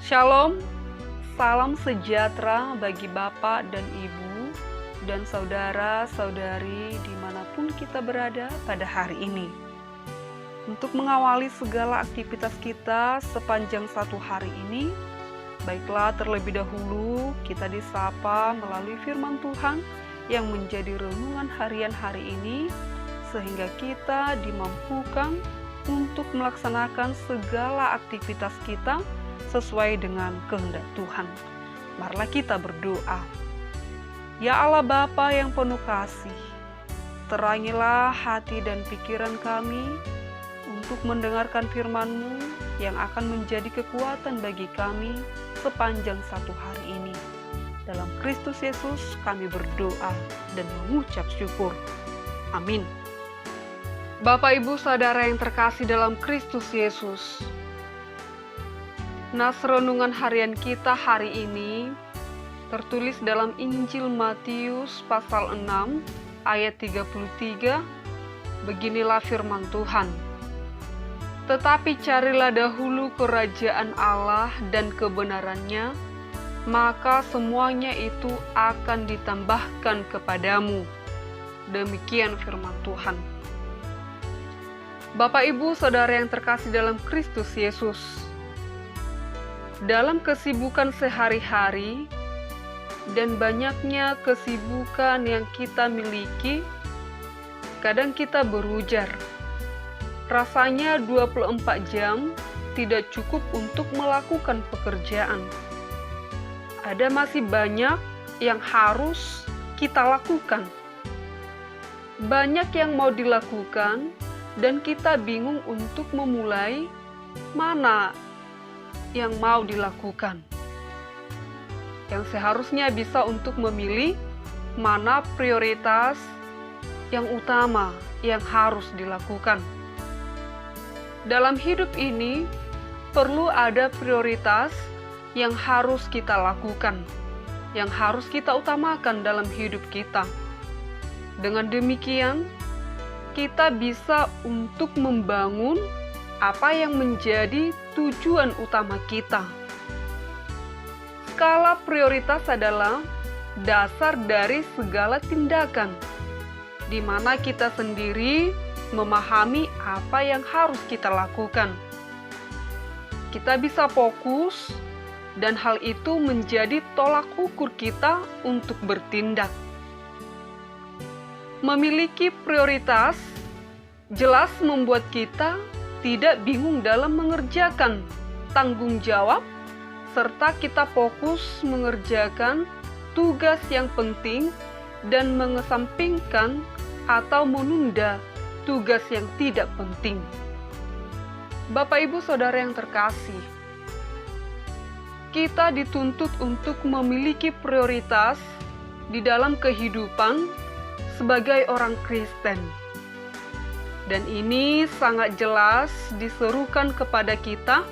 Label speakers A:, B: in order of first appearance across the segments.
A: Shalom, salam sejahtera bagi Bapak dan Ibu dan saudara-saudari dimanapun kita berada pada hari ini. Untuk mengawali segala aktivitas kita sepanjang satu hari ini, baiklah terlebih dahulu kita disapa melalui firman Tuhan yang menjadi renungan harian hari ini, sehingga kita dimampukan untuk melaksanakan segala aktivitas kita sesuai dengan kehendak Tuhan. Marilah kita berdoa. Ya Allah Bapa yang penuh kasih, terangilah hati dan pikiran kami untuk mendengarkan firman-Mu yang akan menjadi kekuatan bagi kami sepanjang satu hari ini. Dalam Kristus Yesus kami berdoa dan mengucap syukur. Amin. Bapak, Ibu, Saudara yang terkasih dalam Kristus Yesus, nas renungan harian kita hari ini tertulis dalam Injil Matius pasal 6 ayat 33. Beginilah firman Tuhan. Tetapi carilah dahulu kerajaan Allah dan kebenarannya, maka semuanya itu akan ditambahkan kepadamu. Demikian firman Tuhan. Bapak, Ibu, Saudara yang terkasih dalam Kristus Yesus, dalam kesibukan sehari-hari dan banyaknya kesibukan yang kita miliki, kadang kita berujar, rasanya 24 jam tidak cukup untuk melakukan pekerjaan. Ada masih banyak yang harus kita lakukan. Banyak yang mau dilakukan dan kita bingung untuk memulai mana yang mau dilakukan. Yang seharusnya bisa untuk memilih mana prioritas yang utama yang harus dilakukan. Dalam hidup ini perlu ada prioritas yang harus kita lakukan, yang harus kita utamakan dalam hidup kita. Dengan demikian, kita bisa untuk membangun apa yang menjadi tujuan utama kita. Skala prioritas adalah dasar dari segala tindakan, di mana kita sendiri memahami apa yang harus kita lakukan. Kita bisa fokus, dan hal itu menjadi tolak ukur kita untuk bertindak. Memiliki prioritas jelas membuat kita tidak bingung dalam mengerjakan tanggung jawab, serta kita fokus mengerjakan tugas yang penting dan mengesampingkan atau menunda tugas yang tidak penting. Bapak, Ibu, Saudara yang terkasih, kita dituntut untuk memiliki prioritas di dalam kehidupan sebagai orang Kristen. Dan ini sangat jelas diserukan kepada kita,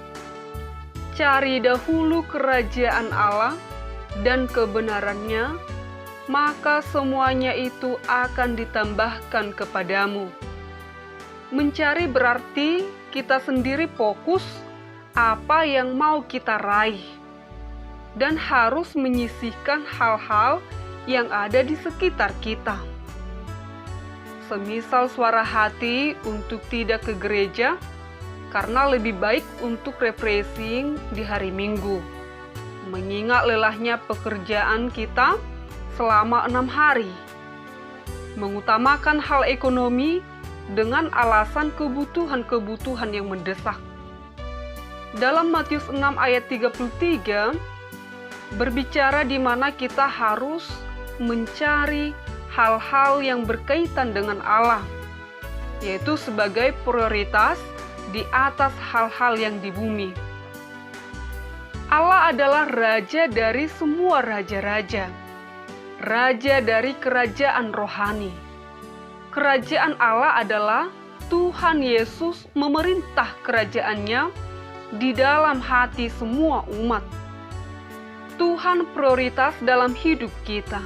A: cari dahulu kerajaan Allah dan kebenarannya, maka semuanya itu akan ditambahkan kepadamu. Mencari berarti kita sendiri fokus apa yang mau kita raih, dan harus menyisihkan hal-hal yang ada di sekitar kita. Semisal suara hati untuk tidak ke gereja, karena lebih baik untuk refreshing di hari Minggu. Mengingat lelahnya pekerjaan kita selama 6 hari. Mengutamakan hal ekonomi dengan alasan kebutuhan-kebutuhan yang mendesak. Dalam Matius 6 ayat 33, berbicara di mana kita harus mencari hal-hal yang berkaitan dengan Allah, yaitu sebagai prioritas di atas hal-hal yang di bumi. Allah adalah Raja dari semua raja-raja, Raja dari kerajaan rohani. Kerajaan Allah adalah Tuhan Yesus memerintah kerajaannya di dalam hati semua umat. Tuhan prioritas dalam hidup kita.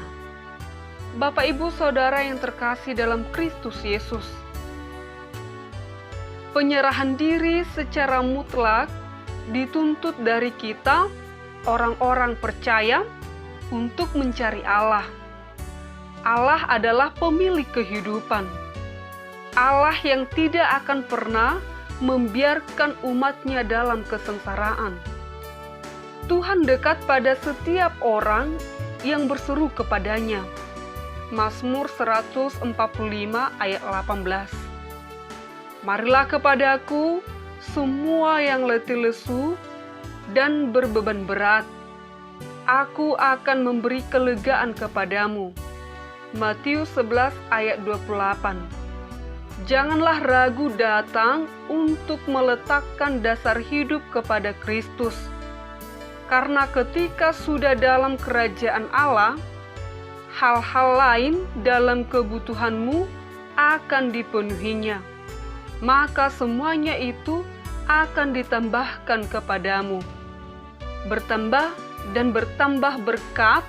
A: Bapak, Ibu, Saudara yang terkasih dalam Kristus Yesus, penyerahan diri secara mutlak dituntut dari kita orang-orang percaya untuk mencari Allah. Allah adalah pemilik kehidupan. Allah yang tidak akan pernah membiarkan umatnya dalam kesengsaraan. Tuhan dekat pada setiap orang yang berseru kepadanya. Mazmur 145 ayat 18. Marilah kepadaku semua yang letih lesu dan berbeban berat. Aku akan memberi kelegaan kepadamu. Matius 11 ayat 28. Janganlah ragu datang untuk meletakkan dasar hidup kepada Kristus. Karena ketika sudah dalam kerajaan Allah, hal-hal lain dalam kebutuhanmu akan dipenuhinya. Maka semuanya itu akan ditambahkan kepadamu. Bertambah dan bertambah berkat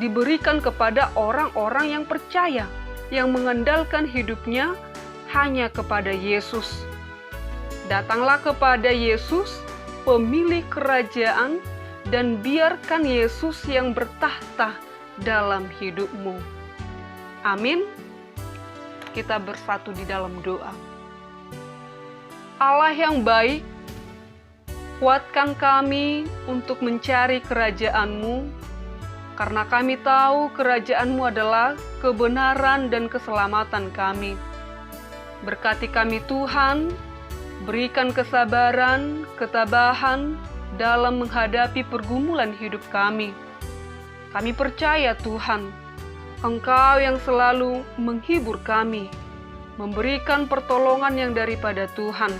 A: diberikan kepada orang-orang yang percaya, yang mengandalkan hidupnya hanya kepada Yesus. Datanglah kepada Yesus, pemilik kerajaan, dan biarkan Yesus yang bertahta dalam hidupmu. Amin. Kita bersatu di dalam doa. Allah yang baik, kuatkan kami untuk mencari kerajaan-Mu, karena kami tahu kerajaan-Mu adalah kebenaran dan keselamatan kami. Berkati kami Tuhan, berikan kesabaran, ketabahan dalam menghadapi pergumulan hidup kami. Kami percaya Tuhan, Engkau yang selalu menghibur kami, memberikan pertolongan yang daripada Tuhan.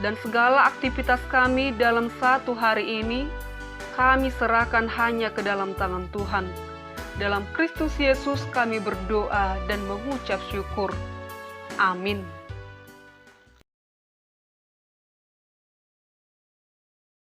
A: Dan segala aktivitas kami dalam satu hari ini, kami serahkan hanya ke dalam tangan Tuhan. Dalam Kristus Yesus kami berdoa dan mengucap syukur. Amin.